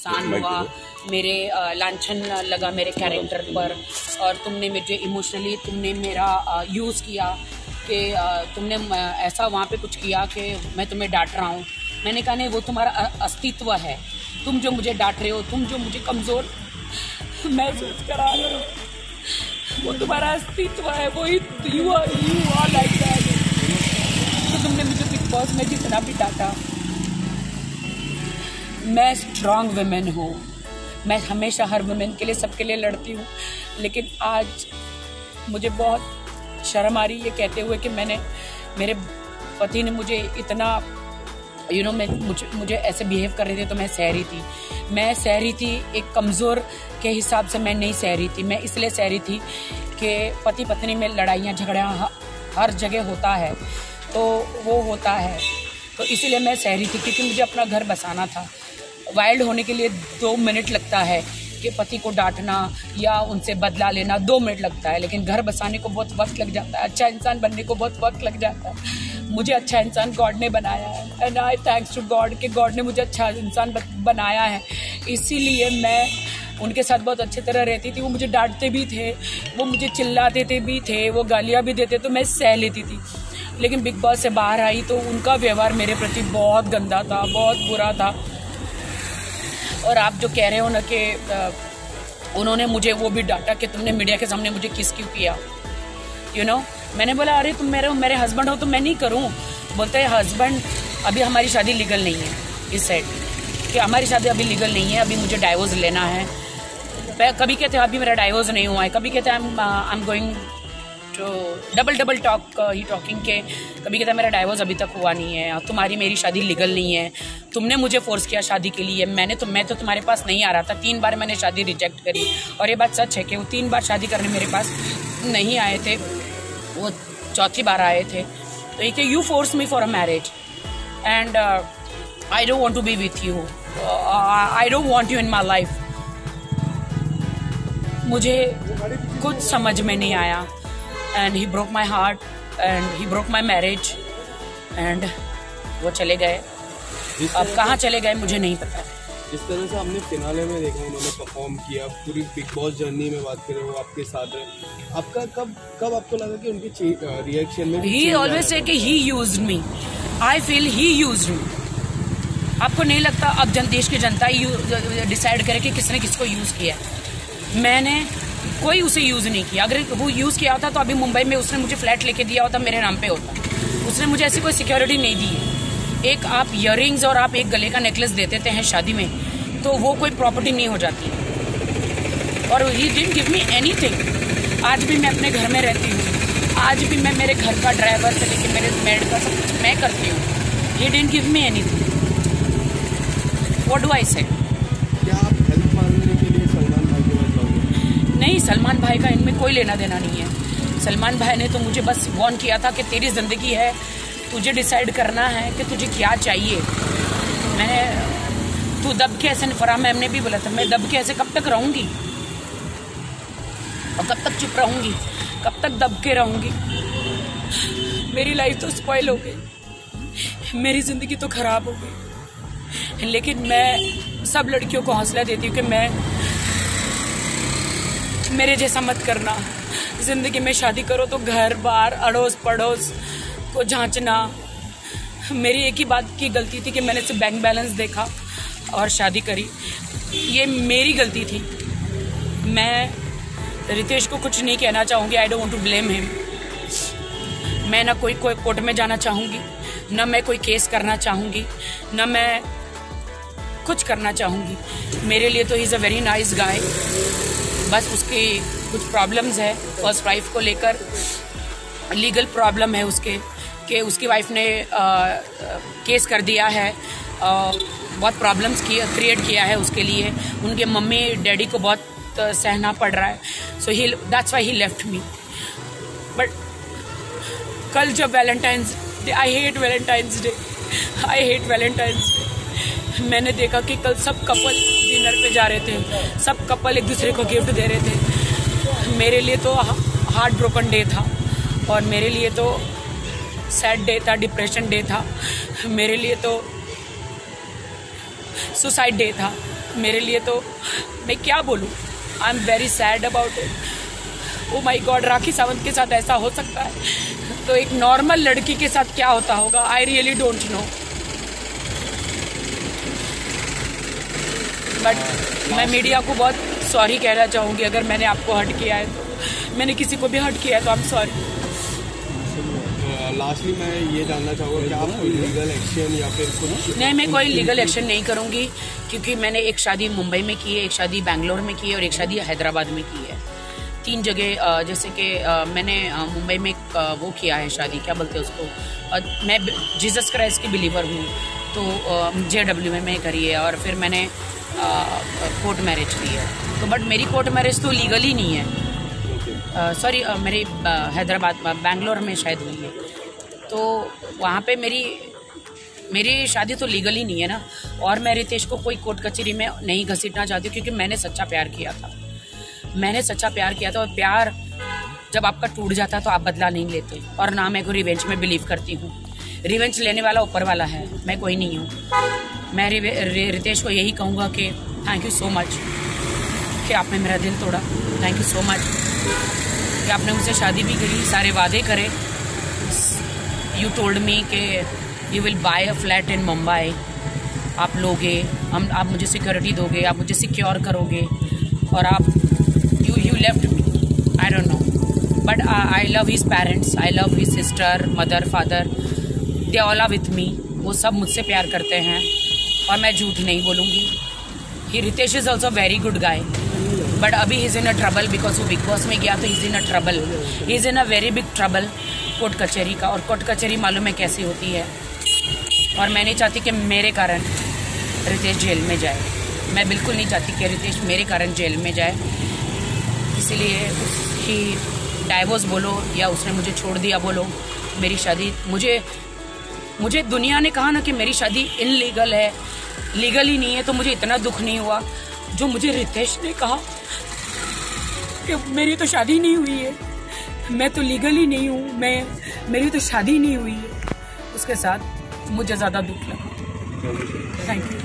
नुकसान हुआ, मेरे लांछन लगा मेरे कैरेक्टर पर, और तुमने मुझे इमोशनली तुमने मेरा यूज़ किया कि तुमने ऐसा वहाँ पे कुछ किया कि मैं तुम्हें डांट रहा हूँ। मैंने कहा नहीं, वो तुम्हारा अस्तित्व है, तुम जो मुझे डांट रहे हो, तुम जो मुझे कमज़ोर महसूस करा रहे हो, वो तुम्हारा अस्तित्व है, वो यू आर लाइक दैट। तो तुमने मुझे बिग बॉस में जितना भी डांटा, मैं स्ट्रॉन्ग वुमेन हूँ, मैं हमेशा हर वुमेन के लिए, सबके लिए लड़ती हूँ, लेकिन आज मुझे बहुत शर्म आ रही है कहते हुए कि मेरे पति ने मुझे इतना मुझे ऐसे बिहेव कर रहे थे, तो मैं सह रही थी एक कमज़ोर के हिसाब से मैं नहीं सह रही थी। मैं इसलिए सह रही थी कि पति पत्नी में लड़ाइयाँ झगड़ा हर जगह होता है, तो वो होता है, तो इसीलिए मैं सह रही थी, क्योंकि मुझे अपना घर बसाना था। वाइल्ड होने के लिए 2 मिनट लगता है कि पति को डांटना या उनसे बदला लेना 2 मिनट लगता है, लेकिन घर बसाने को बहुत वक्त लग जाता है, अच्छा इंसान बनने को बहुत वक्त लग जाता है। मुझे अच्छा इंसान गॉड ने बनाया है, and I thanks to God कि गॉड ने मुझे अच्छा इंसान बनाया है। इसीलिए मैं उनके साथ बहुत अच्छी तरह रहती थी। वो मुझे डांटते भी थे, वो मुझे चिल्लाते भी थे, वो गालियाँ भी देते, तो मैं सह लेती थी। लेकिन बिग बॉस से बाहर आई तो उनका व्यवहार मेरे प्रति बहुत गंदा था, बहुत बुरा था। और आप जो कह रहे हो ना कि उन्होंने मुझे वो भी डांटा कि तुमने मीडिया के सामने मुझे किस क्यों किया, मैंने बोला अरे तुम मेरे हस्बैंड हो तो मैं नहीं करूं। बोलते हैं हस्बैंड, अभी हमारी शादी लीगल नहीं है। इस साइड कि हमारी शादी अभी लीगल नहीं है, अभी मुझे डाइवोर्स लेना है। कभी कहते हैं अभी मेरा डाइवोर्स नहीं हुआ है, कभी कहते हैं I am going to double talking के, कभी कहता है मेरा डाइवोर्स अभी तक हुआ नहीं है, तुम्हारी मेरी शादी लीगल नहीं है, तुमने मुझे फोर्स किया शादी के लिए, मैं तो तुम्हारे पास नहीं आ रहा था। 3 बार मैंने शादी रिजेक्ट करी, और ये बात सच है कि वो 3 बार शादी करने मेरे पास नहीं आए थे, वो 4थी बार आए थे। तो ये कि you force me for a marriage and I don't want to be with you, I don't want you in my life. मुझे कुछ समझ में नहीं आया, and he broke my heart and he broke my marriage, and वो चले गए। अब कहाँ चले गए मुझे नहीं पता। जिस तरह से हमने फिनाले में देखा उन्होंने परफॉर्म किया, पूरी बिग बॉस जर्नी में बात करें वो आपके साथ रहे, आपका कब आपको लगा कि उनके रिएक्शन में ही ऑलवेज से कि he used me, I feel he used me. आपको नहीं लगता अब देश की जनता डिसाइड करे कि किसने किसको यूज किया? मैंने कोई उसे यूज नहीं किया। अगर वो यूज किया होता तो अभी मुंबई में उसने मुझे फ्लैट लेके दिया होता, मेरे नाम पे होता। उसने मुझे ऐसी कोई सिक्योरिटी नहीं दी है। एक आप इयररिंग्स और आप एक गले का नेकलेस दे देते हैं शादी में, तो वो कोई प्रॉपर्टी नहीं हो जाती। और he didn't give me anything. आज भी मैं अपने घर में रहती हूँ, आज भी मैं मेरे घर का ड्राइवर से लेकर मेरे मेड का सब कुछ मैं करती हूँ। He didn't give me anything. What do I से? क्या आप हेल्प मांगने के लिए सलमान भाई के पास जाओगे? नहीं, सलमान भाई का इनमें कोई लेना देना नहीं है। सलमान भाई ने तो मुझे बस वार्न किया था कि तेरी जिंदगी है, तुझे डिसाइड करना है कि तुझे क्या चाहिए। तू दब के ऐसे, फराह मैम ने भी बोला था, मैं दब के ऐसे कब तक रहूंगी और कब तक चुप रहूंगी, कब तक दब के रहूंगी? मेरी लाइफ तो स्पॉइल हो गई, मेरी जिंदगी तो खराब हो गई। लेकिन मैं सब लड़कियों को हौसला देती हूँ कि मेरे जैसा मत करना। जिंदगी में शादी करो तो घर बार अड़ोस पड़ोस को जांचना। मेरी एक ही बात की गलती थी कि मैंने सिर्फ बैंक बैलेंस देखा और शादी करी। ये मेरी गलती थी। मैं रितेश को कुछ नहीं कहना चाहूँगी, I don't want to blame him. मैं ना कोई कोर्ट में जाना चाहूँगी, ना मैं कोई केस करना चाहूँगी, ना मैं कुछ करना चाहूँगी। मेरे लिए तो he is a very nice guy. बस उसके कुछ प्रॉब्लम्स है फर्स्ट वाइफ को लेकर, लीगल प्रॉब्लम है उसके कि उसकी वाइफ ने केस कर दिया है, बहुत प्रॉब्लम्स क्रिएट किया है उसके लिए। उनके मम्मी डैडी को बहुत सहना पड़ रहा है, so he that's why he left me. But कल जब Valentine's day, I hate Valentine's day, मैंने देखा कि कल सब कपल डिनर पे जा रहे थे, सब कपल एक दूसरे को गिफ्ट दे रहे थे। मेरे लिए तो हार्ट ब्रोकन डे था, और मेरे लिए तो सैड डे था, डिप्रेशन डे था। मेरे लिए तो सुसाइड डे था मेरे लिए, तो मैं क्या बोलूँ, I am very sad about it. Oh my God, Rakhi Sawant के साथ ऐसा हो सकता है, तो एक नॉर्मल लड़की के साथ क्या होता होगा, I really don't know. But मैं मीडिया को बहुत सॉरी कहना चाहूँगी अगर मैंने आपको हर्ट किया है, तो मैंने किसी को भी हर्ट किया है तो आई एम सॉरी। लास्टली मैं ये जानना चाहूँगा कि आप कोई लीगल एक्शन या फिर कुछ? नहीं, मैं कोई लीगल एक्शन नहीं करूँगी, क्योंकि मैंने एक शादी मुंबई में की है, एक शादी बेंगलोर में की है और एक शादी हैदराबाद में की है। 3 जगह, जैसे कि मैंने मुंबई में वो किया है शादी, क्या बोलते हैं उसको, मैं जीसस क्राइस्ट की बिलीवर हूँ, तो JW में मैं करी है, और फिर मैंने कोर्ट मैरिज की है। तो बट मेरी कोर्ट मैरिज तो लीगली नहीं है, सॉरी मेरी हैदराबाद बेंगलोर में शायद हुई है, तो वहाँ पे मेरी शादी तो लीगली नहीं है ना। और मैं रितेश को कोई कोर्ट कचहरी में नहीं घसीटना चाहती हूँ, क्योंकि मैंने सच्चा प्यार किया था, और प्यार जब आपका टूट जाता है तो आप बदला नहीं लेते, और ना मैं कोई रिवेंज में बिलीव करती हूँ। रिवेंज लेने वाला ऊपर वाला है, मैं कोई नहीं हूँ। मैं रितेश को यही कहूँगा कि थैंक यू सो मच कि आपने मेरा दिल तोड़ा, थैंक यू सो मच कि आपने मुझसे शादी भी करी, सारे वादे करे। यू टोल्ड मी कि you will buy a flat in Mumbai, आप लोगे, आप मुझे सिक्योरिटी दोगे, आप मुझे सिक्योर करोगे, और आप you left me, I don't know, but I love his parents, I love his sister, mother, father, they all are with me. वो सब मुझसे प्यार करते हैं और मैं झूठ नहीं बोलूँगी। He Ritesh is also very good guy, but अभी he is in a trouble, because वो बिग बॉस में गया तो he is in a trouble, he is in a very big trouble court कचहरी का। और कोर्ट कचहरी मालूम है कैसी होती है, और मैं नहीं चाहती कि मेरे कारण रितेश जेल में जाए, मैं बिल्कुल नहीं चाहती कि रितेश मेरे कारण जेल में जाए। इसीलिए उसकी डाइवोर्स बोलो या उसने मुझे छोड़ दिया बोलो, मेरी शादी, मुझे दुनिया ने कहा ना कि मेरी शादी इनलीगल है, लीगल ही नहीं है, तो मुझे इतना दुख नहीं हुआ। जो मुझे रितेश ने कहा कि मेरी तो शादी नहीं हुई है, मैं तो लीगल ही नहीं हूँ, मेरी तो शादी नहीं हुई है, उसके साथ मुझे ज़्यादा दुख लगा। Thank you.